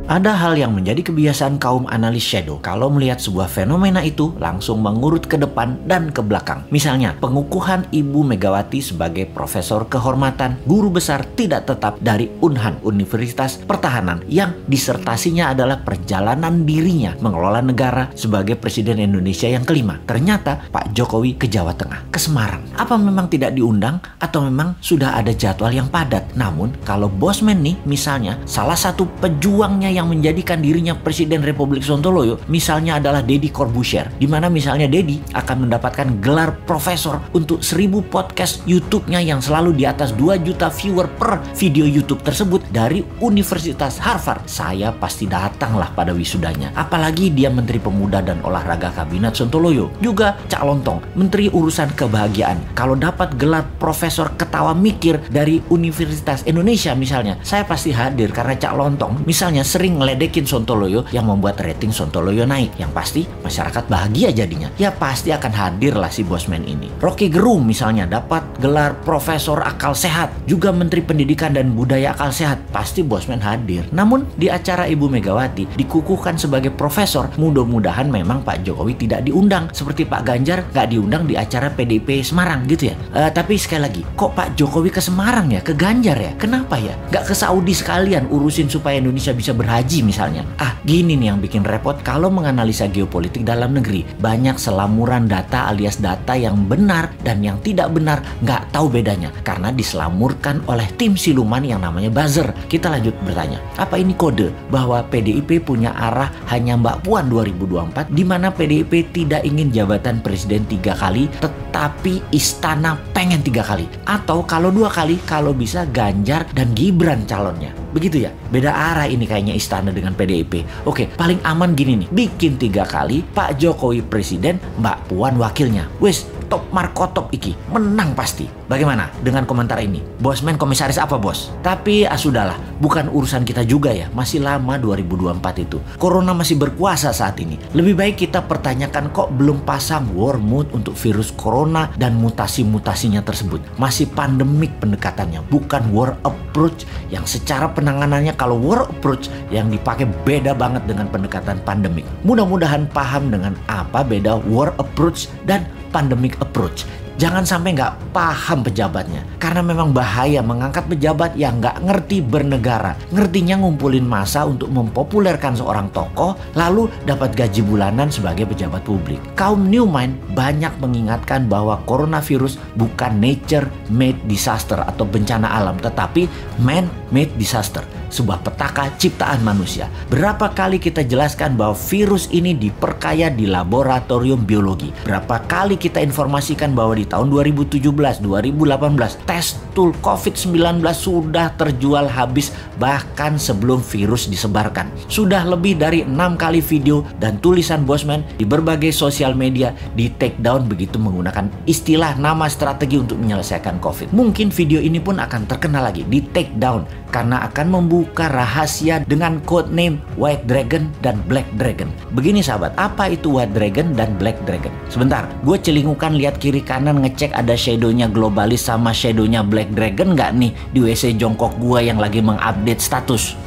Ada hal yang menjadi kebiasaan kaum analis shadow kalau melihat sebuah fenomena itu langsung mengurut ke depan dan ke belakang. Misalnya, pengukuhan Ibu Megawati sebagai profesor kehormatan, guru besar tidak tetap dari Unhan, Universitas Pertahanan, yang disertasinya adalah perjalanan dirinya mengelola negara sebagai Presiden Indonesia yang kelima. Ternyata Pak Jokowi ke Jawa Tengah, ke Semarang. Apa memang tidak diundang atau memang sudah ada jadwal yang padat? Namun, kalau Bosman nih misalnya salah satu pejuangnya yang menjadikan dirinya Presiden Republik Sontoloyo misalnya adalah Deddy Corbuzier, di mana misalnya Deddy akan mendapatkan gelar profesor untuk 1000 podcast YouTube-nya yang selalu di atas 2 juta viewer per video YouTube tersebut dari Universitas Harvard. Saya pasti datanglah pada wisudanya. Apalagi dia Menteri Pemuda dan Olahraga Kabinet Sontoloyo. Juga Cak Lontong, Menteri Urusan Kebahagiaan. Kalau dapat gelar profesor ketawa mikir dari Universitas Indonesia misalnya, saya pasti hadir karena Cak Lontong misalnya sering ngeledekin Sontoloyo yang membuat rating Sontoloyo naik. Yang pasti masyarakat bahagia jadinya. Ya pasti akan hadir lah si Bosman ini. Rocky Gerung misalnya dapat gelar Profesor Akal Sehat, juga Menteri Pendidikan dan Budaya Akal Sehat, pasti Bosman hadir. Namun di acara Ibu Megawati dikukuhkan sebagai profesor, mudah-mudahan memang Pak Jokowi tidak diundang seperti Pak Ganjar nggak diundang di acara PDIP Semarang gitu ya. Tapi sekali lagi, kok Pak Jokowi ke Semarang ya, ke Ganjar ya? Kenapa ya? Nggak ke Saudi sekalian urusin supaya Indonesia bisa berhaji misalnya. Gini nih yang bikin repot kalau menganalisa geopolitik dalam negeri. Banyak selamuran data alias data yang benar dan yang tidak benar, nggak tahu bedanya karena diselamurkan oleh tim siluman yang namanya buzzer. Kita lanjut bertanya, apa ini kode bahwa PDIP punya arah hanya Mbak Puan 2024, di mana PDIP tidak ingin jabatan presiden 3 kali tetapi istana pengen 3 kali, atau kalau 2 kali kalau bisa Ganjar dan Gibran calonnya? Begitu ya, beda arah ini kayaknya istana dengan PDIP. Oke, paling aman gini nih, bikin 3 kali, Pak Jokowi presiden, Mbak Puan wakilnya. Wes, top markotop iki, menang pasti. Bagaimana dengan komentar ini? Bosman komisaris apa bos? Tapi sudahlah, bukan urusan kita juga ya, masih lama 2024 itu. Corona masih berkuasa saat ini. Lebih baik kita pertanyakan kok belum pasang war mode untuk virus corona dan mutasi-mutasinya tersebut. Masih pandemik pendekatannya, bukan war approach yang secara penanganannya kalau war approach yang dipakai beda banget dengan pendekatan pandemik. Mudah-mudahan paham dengan apa beda war approach dan pandemic approach. Jangan sampai nggak paham pejabatnya. Karena memang bahaya mengangkat pejabat yang nggak ngerti bernegara. Ngertinya ngumpulin massa untuk mempopulerkan seorang tokoh, lalu dapat gaji bulanan sebagai pejabat publik. Kaum New Mind banyak mengingatkan bahwa coronavirus bukan nature-made disaster atau bencana alam, tetapi man-made disaster. Sebuah petaka ciptaan manusia. Berapa kali kita jelaskan bahwa virus ini diperkaya di laboratorium biologi. Berapa kali kita informasikan bahwa di tahun 2017, 2018 tes tool COVID-19 sudah terjual habis bahkan sebelum virus disebarkan. Sudah lebih dari 6 kali video dan tulisan Bosman di berbagai sosial media di take down begitu menggunakan istilah nama strategi untuk menyelesaikan COVID. Mungkin video ini pun akan terkenal lagi di take down karena akan membuka rahasia dengan code name White Dragon dan Black Dragon. Begini sahabat, apa itu White Dragon dan Black Dragon? Sebentar, gue celingukan lihat kiri kanan ngecek ada shadownya Globalis sama shadownya Black Dragon nggak nih di WC jongkok gue yang lagi mengupdate status.